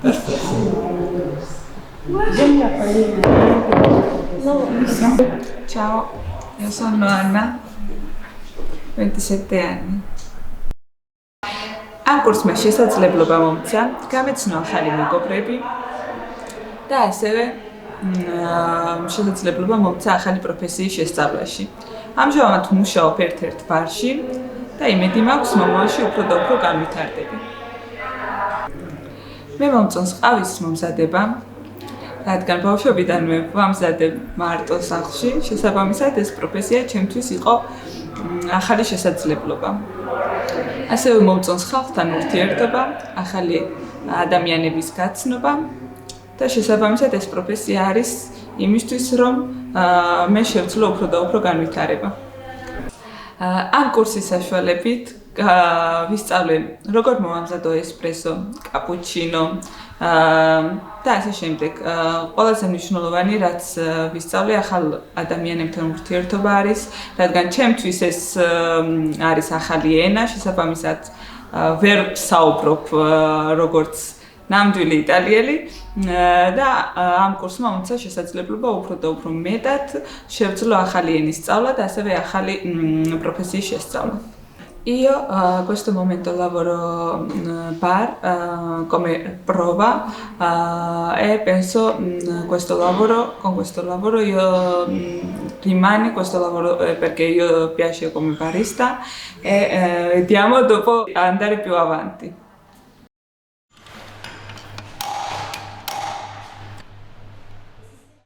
Verso. Perfetto. Ciao, io sono Anna, 27 anni. ამ კურსმა შესაძლებლობა მომცა გამეცნო ახალი მეგობრები და ასევე შესაძლებლობა მომცა ახალი პროფესიის შესწავლაში. ამჟამად მუშაობ ერთ-ერთ ბარში და იმედი მაქვს მომავალში უფრო და უფრო განვითარდები. მე მომწონს ყავის მომზადება, რადგან ბავშვობიდანვე ვამზადებ მარტო სახლში, შესაბამისად ეს პროფესია ჩემთვის იყო ახალი შესაძლებლობა. ასევე მომწონს ხალხთან ურთიერთობა, ახალი ადამიანების გაცნობა და შესაბამისად ეს პროფესია არის იმისთვის, რომ მე შევძლო უფრო და უფრო განვითარება. ამ კურსის საშუალებით ვისწავლე როგორ მოვამზადო ესპრესო, კაპუჩინო და ასე შემდეგ. ყველაზე მნიშვნელოვანი რაც ვისწავლე ახალ ადამიანებთან ურთიერთობა არის, რადგან ჩემთვის ეს არის ახალი ენა, შესაბამისად ვერ ვსაუბრობ როგორც ნამდვილი იტალიელი და ამ კურსმა მომცა შესაძლებლობა უფრო და უფრო მეტად შევძლო ახალი ენის სწავლა და ასევე ახალი პროფესიის შესწავლა. Io a questo momento lavoro bar come prova e penso con questo lavoro io rimane questo lavoro perché io piace come barista e vediamo dopo andare più avanti.